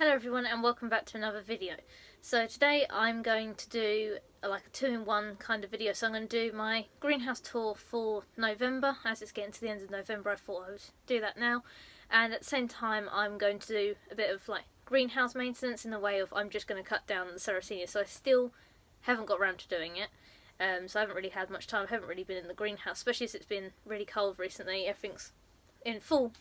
Hello everyone and welcome back to another video. So today I'm going to do like a two-in-one kind of video. So I'm going to do my greenhouse tour for November. As it's getting to the end of November, I thought I would do that now. And at the same time I'm going to do a bit of like greenhouse maintenance in the way of I'm just going to cut down the Sarracenia. So I still haven't got around to doing it. So I haven't really had much time. I haven't really been in the greenhouse, especially as it's been really cold recently. Everything's in full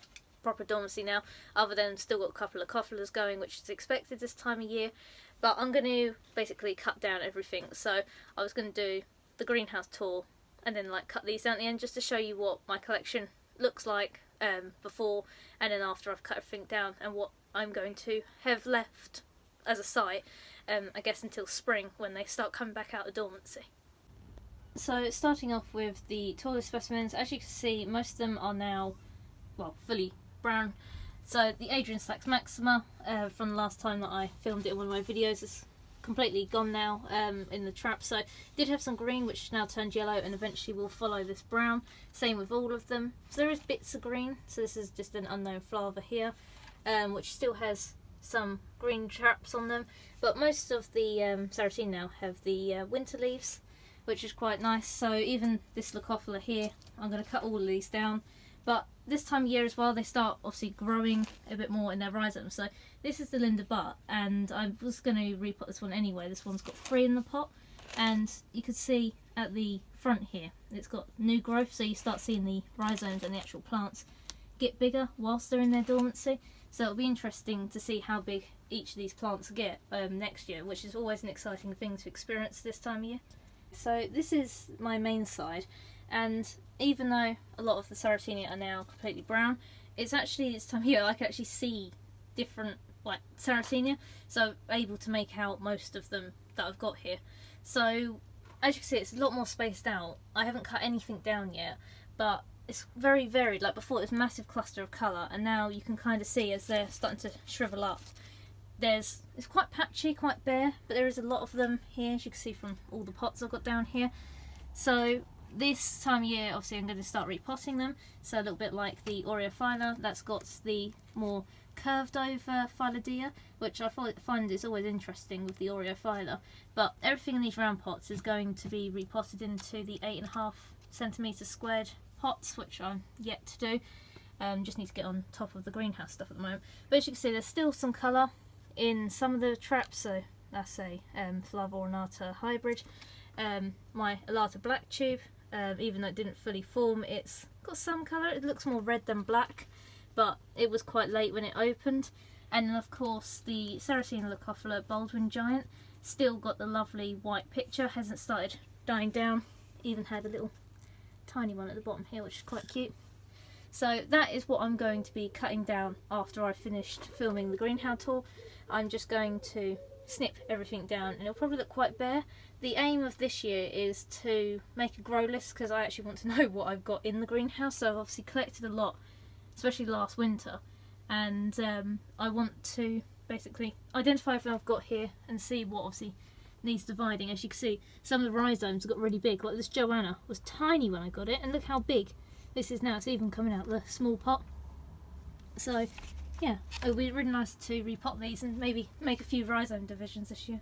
proper dormancy now, other than still got a couple of cofflers going, which is expected this time of year. But I'm going to basically cut down everything. So I was going to do the greenhouse tour and then like cut these down at the end just to show you what my collection looks like before and then after I've cut everything down, and what I'm going to have left as a site I guess until spring when they start coming back out of dormancy. So starting off with the tallest specimens, as you can see most of them are now fully brown. So the Adrian Slacks Maxima from the last time that I filmed it in one of my videos is completely gone now in the trap. So did have some green which now turned yellow and eventually will follow this brown. Same with all of them. So there is bits of green. So this is just an unknown flower here which still has some green traps on them. But most of the Sarracenia now have the winter leaves, which is quite nice. So even this Leucophila here, I'm going to cut all of these down. But this time of year as well, they start obviously growing a bit more in their rhizomes. So this is the Linda Butt, and I was going to repot this one anyway. This one's got 3 in the pot, and you can see at the front here, it's got new growth. So you start seeing the rhizomes and the actual plants get bigger whilst they're in their dormancy. So it'll be interesting to see how big each of these plants get next year, which is always an exciting thing to experience this time of year. So this is my main side, and even though a lot of the Sarracenia are now completely brown, it's actually this time of year I can actually see different like Sarracenia, so I'm able to make out most of them that I've got here. So as you can see, it's a lot more spaced out. I haven't cut anything down yet, but it's very varied. Like before it was a massive cluster of colour, and now you can kind of see as they're starting to shrivel up, it's quite patchy, quite bare, but there is a lot of them here, as you can see from all the pots I've got down here. So this time of year, obviously, I'm going to start repotting them. So a little bit like the Aureophylla, that's got the more curved over Phyllodia, which I find is always interesting with the Aureophylla. But everything in these round pots is going to be repotted into the 8.5 centimetre squared pots, which I'm yet to do. Just need to get on top of the greenhouse stuff at the moment. But as you can see, there's still some colour in some of the traps. So that's a Flava ornata hybrid. My Elata black tube, even though it didn't fully form, it's got some colour. It looks more red than black, but it was quite late when it opened. And then of course the Sarracenia Leucophila Baldwin Giant still got the lovely white picture, hasn't started dying down, even had a little tiny one at the bottom here which is quite cute. So that is what I'm going to be cutting down after I've finished filming the greenhouse tour. I'm just going to snip everything down and it'll probably look quite bare. The aim of this year is to make a grow list because I actually want to know what I've got in the greenhouse. So I've obviously collected a lot, especially last winter, and I want to basically identify everything I've got here and see what obviously needs dividing. As you can see, some of the rhizomes got really big. Like this Joanna was tiny when I got it, and look how big this is now. It's even coming out the small pot. So yeah, it'll be really nice to repot these and maybe make a few rhizome divisions this year.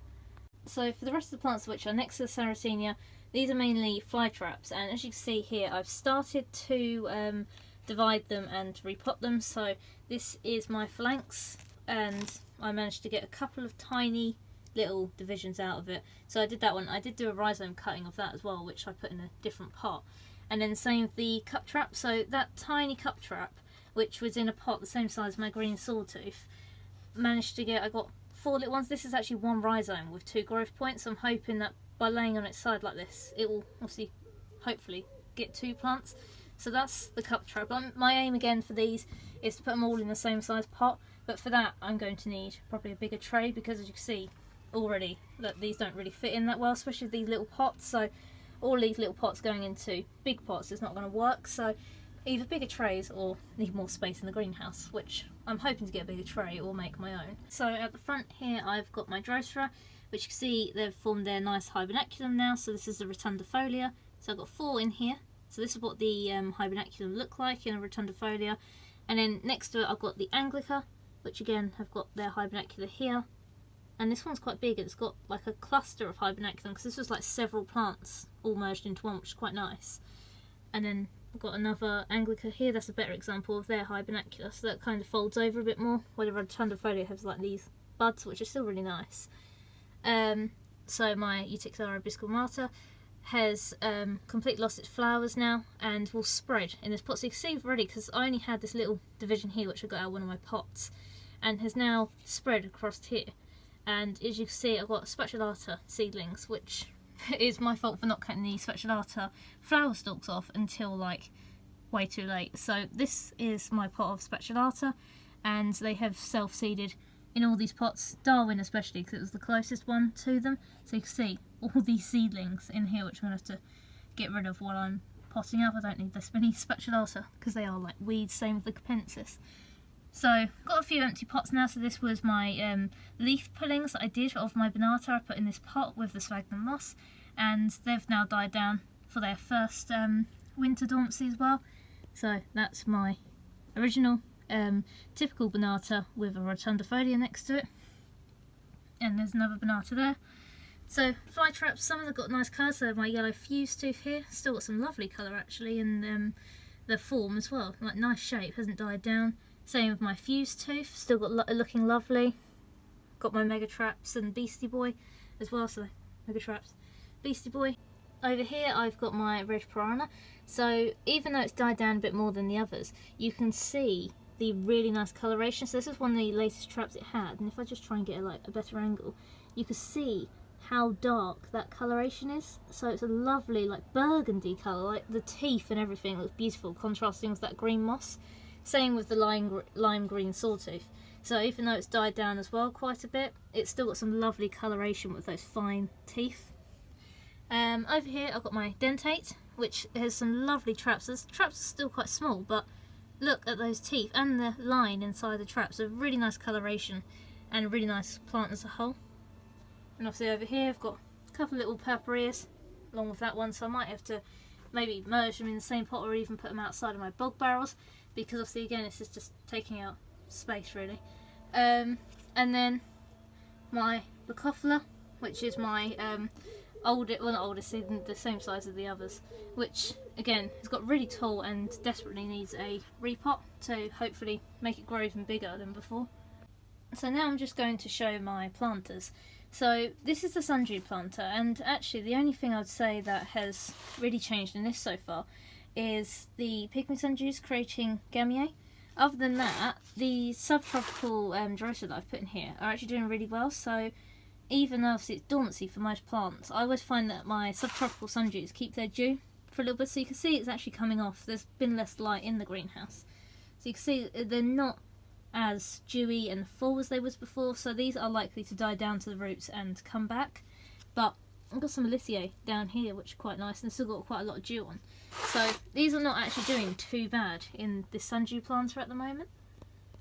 So for the rest of the plants which are next to the Sarracenia, these are mainly fly traps, and as you can see here I've started to divide them and repot them. So this is my phalanx, and I managed to get a couple of tiny little divisions out of it. So I did that one. I did do a rhizome cutting of that as well, which I put in a different pot. And then same with the cup trap. So that tiny cup trap, which was in a pot the same size as my green sawtooth, I got 4 little ones. This is actually one rhizome with 2 growth points. I'm hoping that by laying on its side like this, it will obviously hopefully get 2 plants. So that's the cup trap. My aim again for these is to put them all in the same size pot, but for that I'm going to need probably a bigger tray, because as you can see already, look, these don't really fit in that well, especially these little pots. So all these little pots going into big pots is not going to work. So either bigger trays or need more space in the greenhouse, which I'm hoping to get a bigger tray or make my own. So at the front here I've got my Drosera, which you can see they've formed their nice hibernaculum now. So this is the rotundifolia. So I've got 4 in here. So this is what the hibernaculum look like in a rotundifolia. And then next to it I've got the Anglica, which again have got their hibernacula here. And this one's quite big, it's got like a cluster of hibernacula, because this was like several plants all merged into one, which is quite nice. And then I've got another Anglica here, that's a better example of their hibernacula, so that kind of folds over a bit more, where the rotundifolia has like these buds, which are still really nice. So my Eutychlara bisculmata has completely lost its flowers now and will spread in this pot. So you can see already, because I only had this little division here which I got out of one of my pots, and has now spread across here. And as you can see, I've got spatulata seedlings, which is my fault for not cutting the spatulata flower stalks off until like way too late. So this is my pot of spatulata, and they have self-seeded in all these pots, Darwin especially because it was the closest one to them. So you can see all these seedlings in here, which I'm going to have to get rid of while I'm potting up. I don't need this many spatulata because they are like weeds, same with the capensis. So got a few empty pots now. So this was my leaf pullings that I did of my Banata. I put in this pot with the sphagnum moss, and they've now died down for their first winter dormancy as well. So that's my original typical Banata with a rotundifolia next to it, and there's another Banata there. So fly traps, some of them got nice colours. So my yellow fuse tooth here, still got some lovely colour actually, and the form as well, like nice shape, hasn't died down. Same with my fuse tooth, still got looking lovely. Got my mega traps and Beastie Boy as well, so mega traps, Beastie Boy. Over here I've got my red piranha. So even though it's died down a bit more than the others, you can see the really nice coloration. So this is one of the latest traps it had, and if I just try and get a better angle, you can see how dark that coloration is. So it's a lovely like burgundy colour, like the teeth and everything looks beautiful, contrasting with that green moss. Same with the lime green sawtooth. So even though it's died down as well quite a bit, it's still got some lovely coloration with those fine teeth. Over here I've got my dentate, which has some lovely traps. The traps are still quite small, but look at those teeth and the line inside the traps. A really nice coloration and a really nice plant as a whole. And obviously over here I've got a couple of little purpureas along with that one, so I might have to maybe merge them in the same pot or even put them outside of my bog barrels, because obviously again this is just taking out space really. And then my Leucophila, which is my oldest, well not oldest, the same size as the others, which again has got really tall and desperately needs a repot to hopefully make it grow even bigger than before. So now I'm just going to show my planters. So this is the sundew planter, and actually the only thing I'd say that has really changed in this so far is the pygmy sundews creating gamiae. Other than that, the subtropical Dormancy that I've put in here are actually doing really well. So even though obviously it's dormancy for most plants, I always find that my subtropical sundews keep their dew for a little bit. So you can see it's actually coming off. There's been less light in the greenhouse. So you can see they're not as dewy and full as they was before. So these are likely to die down to the roots and come back. But I've got some Aliciae down here which are quite nice and still got quite a lot of dew on. So these are not actually doing too bad in this sundew planter at the moment.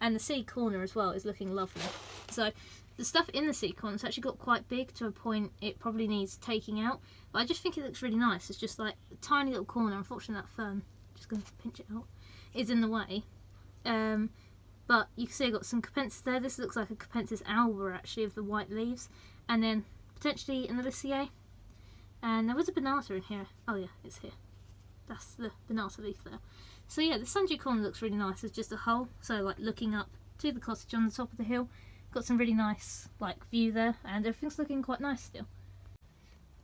And the seed corner as well is looking lovely. So the stuff in the seed corner has actually got quite big to a point it probably needs taking out. But I just think it looks really nice. It's just like a tiny little corner. Unfortunately that fern, just going to pinch it out, is in the way. But you can see I've got some capensis there. This looks like a capensis alba actually, of the white leaves. And then potentially an Aliciae. And there was a Banata in here. Oh yeah, it's here. That's the Banata leaf there. So yeah, the sundew corner looks really nice as just a whole. So like looking up to the cottage on the top of the hill. Got some really nice like view there, and everything's looking quite nice still.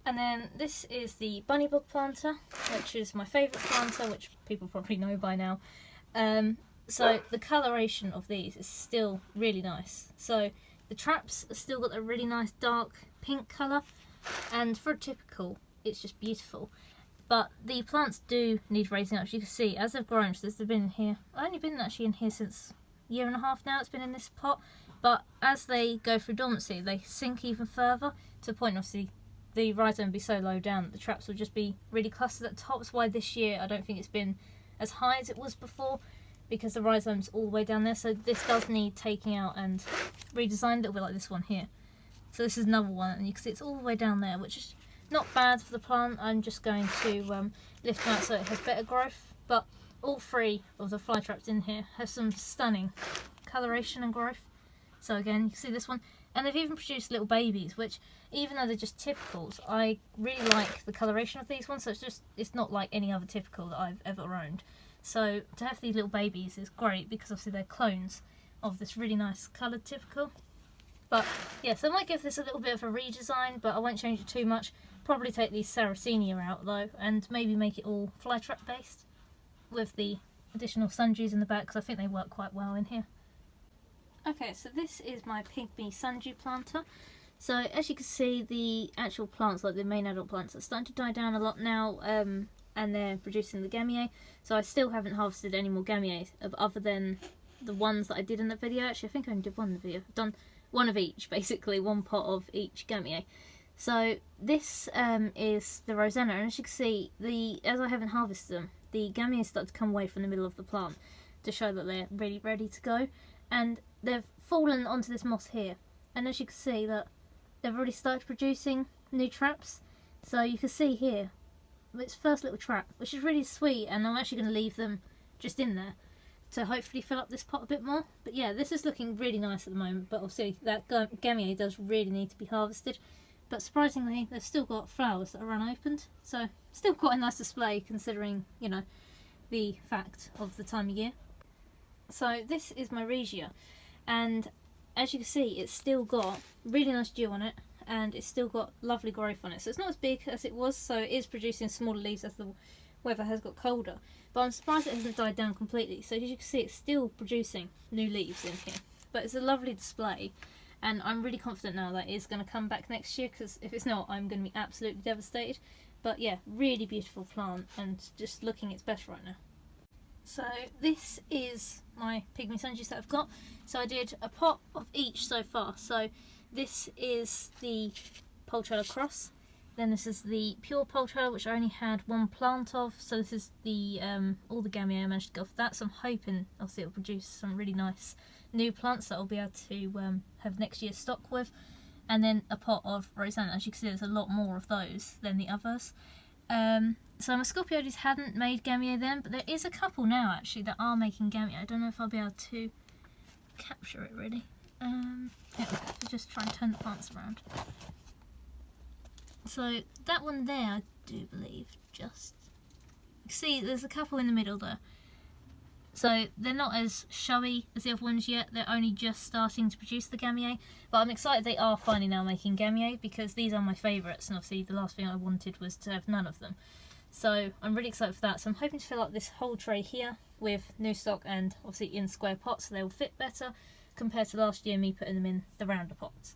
And then this is the bunny bug planter, which is my favourite planter, which people probably know by now. So the coloration of these is still really nice. So the traps have still got a really nice dark pink colour, and for a typical it's just beautiful. But the plants do need raising up. As you can see, as they've grown, so they've been in here. I've only been actually in here since a year and a half now. It's been in this pot. But as they go through dormancy, they sink even further to the point, obviously, the rhizome will be so low down that the traps will just be really clustered at the top. That's why this year I don't think it's been as high as it was before, because the rhizome's all the way down there. So this does need taking out and redesigned a little bit like this one here. So this is another one, and you can see it's all the way down there, which is not bad for the plant. I'm just going to lift them out so it has better growth. But all three of the fly traps in here have some stunning coloration and growth. So again, you can see this one. And they've even produced little babies, which, even though they're just typicals, I really like the coloration of these ones. So it's not like any other typical that I've ever owned. So to have these little babies is great, because obviously they're clones of this really nice coloured typical. But yeah, so I might give this a little bit of a redesign, but I won't change it too much. Probably take these Sarracenia out though, and maybe make it all flytrap based with the additional sundews in the back, because I think they work quite well in here. Okay, so this is my pygmy sundew planter. So as you can see, the actual plants, like the main adult plants, are starting to die down a lot now, and they're producing the gamier. So I still haven't harvested any more gamier other than the ones that I did in the video. Actually, I think I only did one in the video. I've done one of each, basically, one pot of each gamier. So this is the Rosanna, and as you can see, as I haven't harvested them, the gamiers start to come away from the middle of the plant to show that they're really ready to go. And they've fallen onto this moss here, and as you can see that they've already started producing new traps. So you can see here its first little trap, which is really sweet, and I'm actually going to leave them just in there to hopefully fill up this pot a bit more. But yeah, this is looking really nice at the moment, but obviously that gamier does really need to be harvested. But surprisingly, they've still got flowers that are unopened, so still quite a nice display considering, you know, the fact of the time of year. So this is my Regia, and as you can see, it's still got really nice dew on it, and it's still got lovely growth on it. So it's not as big as it was, so it is producing smaller leaves as the weather has got colder. But I'm surprised it hasn't died down completely. So as you can see, it's still producing new leaves in here. But it's a lovely display, and I'm really confident now that it's going to come back next year, because if it's not, I'm going to be absolutely devastated. But yeah, really beautiful plant, and just looking its best right now. So this is my pygmy sundews that I've got. So I did a pot of each so far. So this is the Poltrella cross. Then this is the pure Poltrella, which I only had one plant of. So this is the all the gamier I managed to go for that. So I'm hoping obviously it'll produce some really nice new plants that I'll be able to have next year's stock with. And then a pot of Rosanna. As you can see, there's a lot more of those than the others. So my Scorpioides hadn't made gamier then, but there is a couple now actually that are making gamier. I don't know if I'll be able to capture it really. Yeah, I'll just try and turn the plants around. So that one there, I do believe, just... See, there's a couple in the middle there. So they're not as showy as the other ones yet. They're only just starting to produce the gamier. But I'm excited they are finally now making gamier, because these are my favourites, and obviously the last thing I wanted was to have none of them. So I'm really excited for that. So I'm hoping to fill up this whole tray here with new stock, and obviously in square pots, so they will fit better compared to last year me putting them in the rounder pots.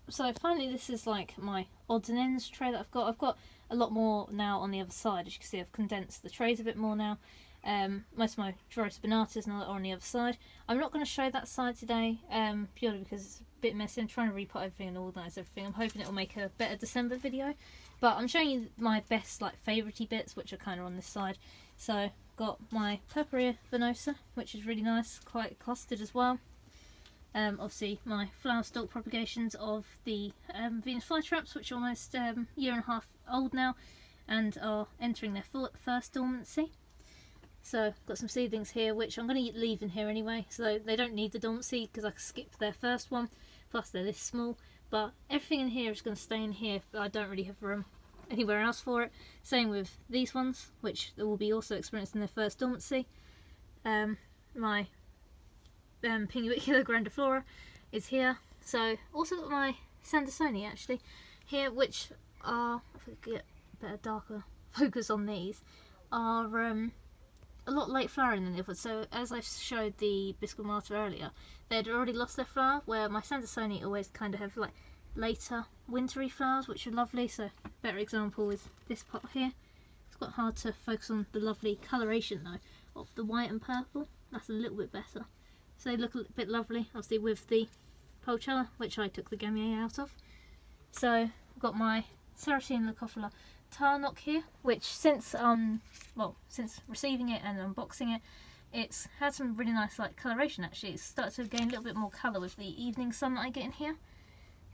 So finally, this is like my odds and ends tray that I've got. I've got a lot more now on the other side. As you can see, I've condensed the trays a bit more now. Most of my Dormancy Spinatas now are on the other side. I'm not going to show that side today, purely because it's a bit messy. I'm trying to re-pot everything and organise everything. I'm hoping it will make a better December video. But I'm showing you my best, like, favourite-y bits, which are kind of on this side. So, got my Purpurea venosa, which is really nice, quite clustered as well. Obviously, my flower stalk propagations of the Venus flytraps, which are almost a year and a half old now, and are entering their first dormancy. So, got some seedlings here, which I'm going to leave in here anyway, so they don't need the dormancy, because I can skip their first one, plus they're this small. But everything in here is going to stay in here, but I don't really have room anywhere else for it. Same with these ones, which will be also experiencing their first dormancy. My Pinguicula grandiflora is here. So, also got my Sarracenia actually here, which are, if we could get a better darker focus on these, are a lot late flowering than the others. So as I showed the Biscomata earlier, they'd already lost their flower, where my Sarracenia always kind of have like later wintry flowers, which are lovely. So better example is this pot here. It's quite hard to focus on the lovely coloration though of the white and purple. That's a little bit better. So they look a bit lovely, obviously with the Poltrella, which I took the gamier out of. So I've got my Sarracenia leucophila Tarnock here, which since receiving it and unboxing it, it's had some really nice like coloration actually. It's started to gain a little bit more colour with the evening sun that I get in here,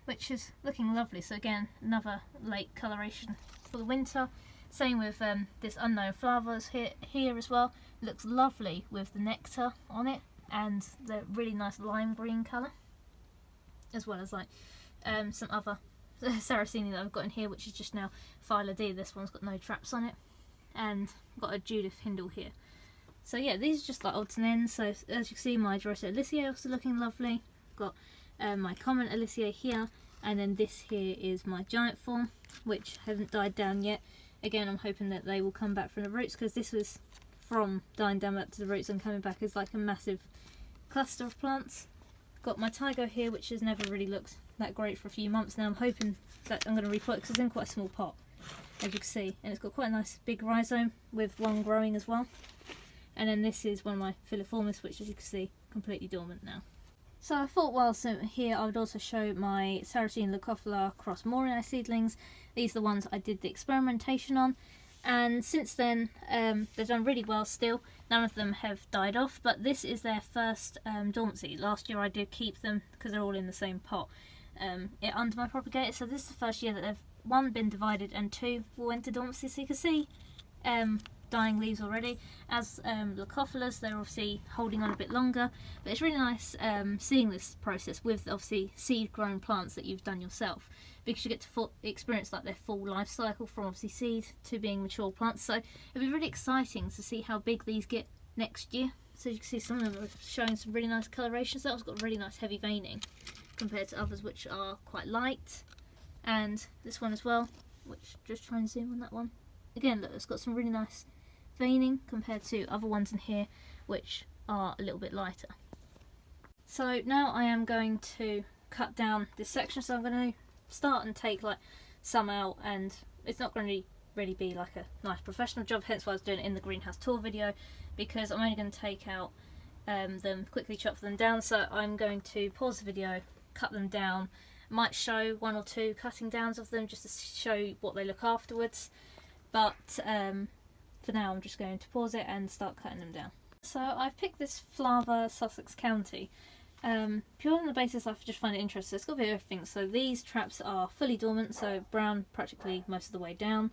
which is looking lovely. So again, another late coloration for the winter. Same with this unknown flowers here as well. It looks lovely with the nectar on it and the really nice lime green colour. as well as like some other Sarracenia that I've got in here, which is just now Phyla D. This one's got no traps on it, and I've got a Judith Hindle here. So yeah, these are just like odds and ends. So as you can see, my Dormancy Alicia also looking lovely. Got my common Alicia here, and then this here is my giant form, which hasn't died down yet. Again, I'm hoping that they will come back from the roots, because this was from dying down back to the roots and coming back as like a massive cluster of plants. Got my Tygo here, which has never really looked that great for a few months now. I'm hoping that I'm going to repot it because it's in quite a small pot, as you can see, and it's got quite a nice big rhizome with one growing as well. And then this is one of my Filiformis, which, as you can see, completely dormant now. So I thought whilst here I would also show my Sarracenia leucophila cross Morini seedlings. These are the ones I did the experimentation on, and since then they've done really well still. None of them have died off, but this is their first dormancy. Last year I did keep them because they're all in the same pot under my propagator, so this is the first year that they've, one, been divided, and two, went to dormancy. So you can see dying leaves already. As leucophilas, they're obviously holding on a bit longer, but it's really nice seeing this process with obviously seed grown plants that you've done yourself, because you get to experience like their full life cycle from obviously seed to being mature plants. So it'll be really exciting to see how big these get next year. So you can see some of them are showing some really nice colorations. That one's got really nice heavy veining compared to others which are quite light, and this one as well, which, just try and zoom on that one again, look, it's got some really nice veining compared to other ones in here which are a little bit lighter. So now I am going to cut down this section, so I'm going to start and take like some out, and it's not going to really be like a nice professional job, hence why I was doing it in the greenhouse tour video, because I'm only going to take out them, quickly chop them down. So I'm going to pause the video, cut them down, might show one or two cutting downs of them just to show what they look afterwards, but for now I'm just going to pause it and start cutting them down. So I've picked this Flava Sussex County purely on the basis I just find it interesting. It's got a bit of everything. So these traps are fully dormant, so brown practically most of the way down,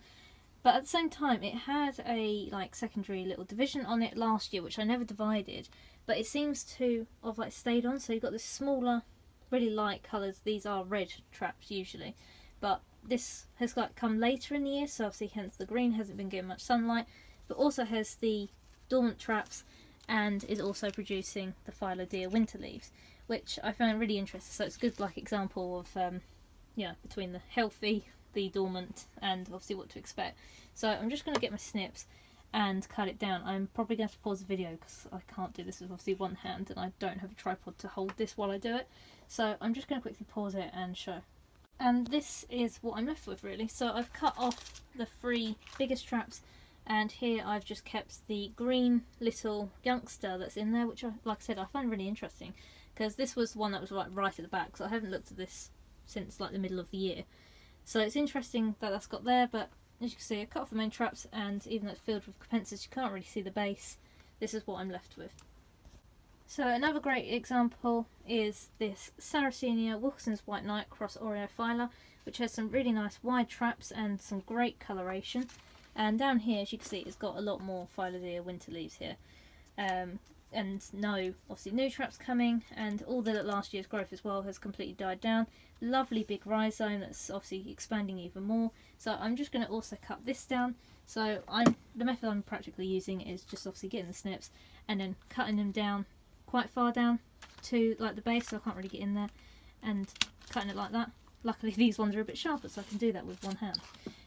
but at the same time it had a like secondary little division on it last year which I never divided, but it seems to have like stayed on. So you've got this smaller really light colours, these are red traps usually, but this has like come later in the year, so obviously hence the green hasn't been getting much sunlight, but also has the dormant traps and is also producing the Phyla D winter leaves, which I found really interesting. So it's a good like example of yeah, between the healthy, the dormant, and obviously what to expect. So I'm just going to get my snips and cut it down. I'm probably going to pause the video because I can't do this with obviously one hand and I don't have a tripod to hold this while I do it. So I'm just going to quickly pause it and show. And this is what I'm left with really. So I've cut off the 3 biggest traps, and here I've just kept the green little youngster that's in there, which I, like I said, I find really interesting because this was one that was like right at the back, so I haven't looked at this since like the middle of the year. So it's interesting that that's got there, but as you can see I cut off the main traps, and even though it's filled with Capensis you can't really see the base. This is what I'm left with. So another great example is this Sarracenia Wilkinson's White Knight cross Oreophylla, which has some really nice wide traps and some great coloration. And down here, as you can see, it's got a lot more Phyla D winter leaves here. And no, obviously, new traps coming, and all the last year's growth as well has completely died down. Lovely big rhizome that's obviously expanding even more. So I'm just going to also cut this down. So the method I'm practically using is just obviously getting the snips and then cutting them down quite far down to like the base, so I can't really get in there, and cutting it like that. Luckily these ones are a bit sharper, so I can do that with one hand.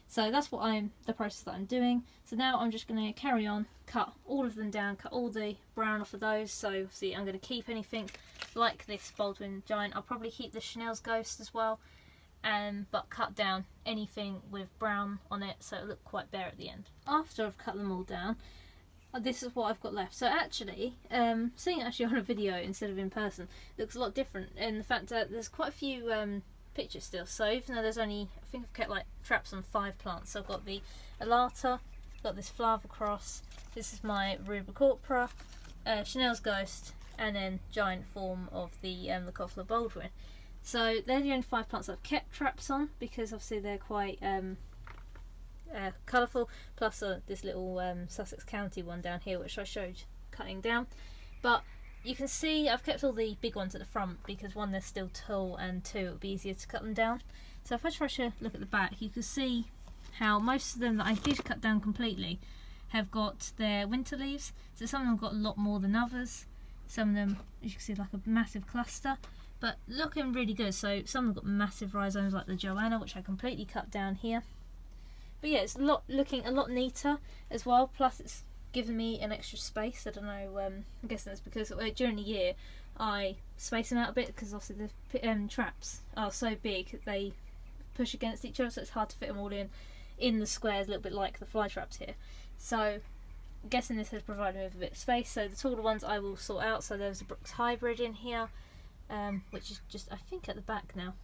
So that's what the process that I'm doing. So now I'm just going to carry on, cut all of them down, cut all the brown off of those. So see, I'm going to keep anything like this Baldwin Giant. I'll probably keep the Chanel's Ghost as well, but cut down anything with brown on it so it'll look quite bare at the end. After I've cut them all down, this is what I've got left. So actually, seeing it actually on a video instead of in person looks a lot different in the fact that there's quite a few pictures still. So even though there's only, I think I've kept like traps on 5 plants. So I've got the Alata, got this Flava Cross, this is my Rubicorpora, Chanel's Ghost, and then giant form of the Leucophila Baldwin. So they're the only 5 plants I've kept traps on because obviously they're quite colourful, plus this little Sussex County one down here which I showed cutting down. But you can see I've kept all the big ones at the front because one, they're still tall, and two, it would be easier to cut them down. So if I try to look at the back, you can see how most of them that I did cut down completely have got their winter leaves. So some of them got a lot more than others. Some of them, as you can see, like a massive cluster, but looking really good. So some have got massive rhizomes like the Joanna, which I completely cut down here. But yeah, it's looking a lot neater as well, plus it's given me an extra space. I don't know, I'm guessing that's because during the year I space them out a bit because obviously the traps are so big they push against each other, so it's hard to fit them all in the squares, a little bit like the fly traps here. So I'm guessing this has provided me with a bit of space. So the taller ones I will sort out. So there's a Brooks Hybrid in here, which is just, I think, at the back now.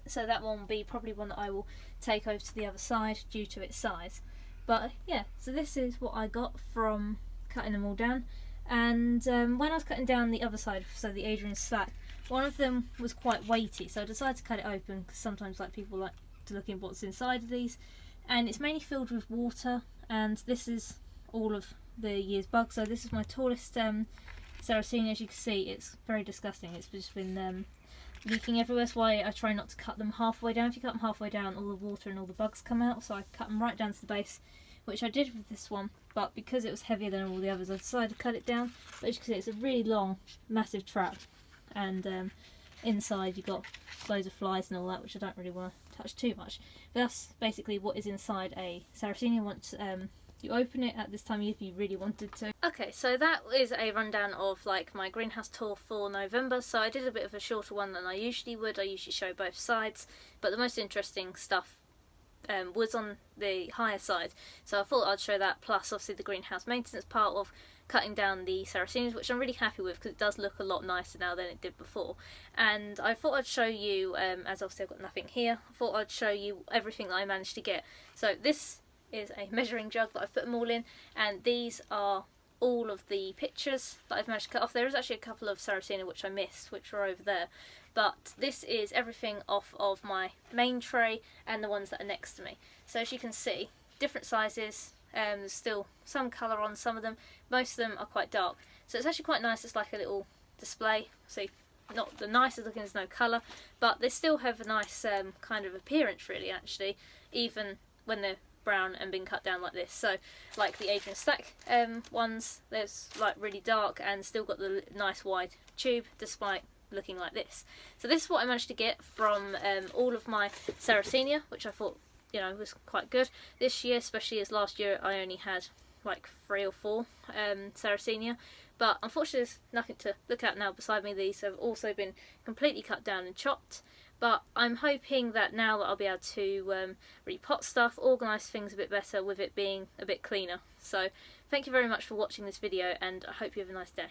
So that one will be probably one that I will take over to the other side due to its size. But yeah, so this is what I got from cutting them all down. And when I was cutting down the other side, so the Adrian Slack, one of them was quite weighty, so I decided to cut it open because sometimes people like to look in what's inside of these. And it's mainly filled with water, and this is all of the year's bugs. So this is my tallest Sarracenia. As you can see, it's very disgusting. It's just been leaking everywhere. That's why I try not to cut them halfway down. If you cut them halfway down, all the water and all the bugs come out. So I cut them right down to the base, which I did with this one. But because it was heavier than all the others, I decided to cut it down. But as you can see, it's a really long, massive trap. And inside you've got loads of flies and all that, which I don't really want to touch too much. But that's basically what is inside a Sarracenia once you open it at this time of year if you really wanted to. Okay, so that is a rundown of like my greenhouse tour for November. So I did a bit of a shorter one than I usually would. I usually show both sides, but the most interesting stuff was on the higher side. So I thought I'd show that, plus obviously the greenhouse maintenance part of cutting down the Sarracenias, which I'm really happy with because it does look a lot nicer now than it did before. And I thought I'd show you, as obviously I've got nothing here, I thought I'd show you everything that I managed to get. So this is a measuring jug that I've put them all in, and these are all of the pictures that I've managed to cut off. There is actually a couple of Sarracenia which I missed, which were over there, but this is everything off of my main tray and the ones that are next to me. So as you can see, different sizes. There's still some colour on some of them. Most of them are quite dark, so it's actually quite nice. It's like a little display. See, not the nicest looking, there's no colour, but they still have a nice kind of appearance really, actually, even when they're brown and being cut down like this. So like the Adrian Stack ones, there's like really dark and still got the nice wide tube despite looking like this. So this is what I managed to get from all of my Sarracenia, which I thought, you know, was quite good this year, especially as last year I only had like 3 or 4 Sarracenia. But unfortunately there's nothing to look at now beside me. These have also been completely cut down and chopped. But I'm hoping that now that I'll be able to repot stuff, organise things a bit better with it being a bit cleaner. So thank you very much for watching this video, and I hope you have a nice day.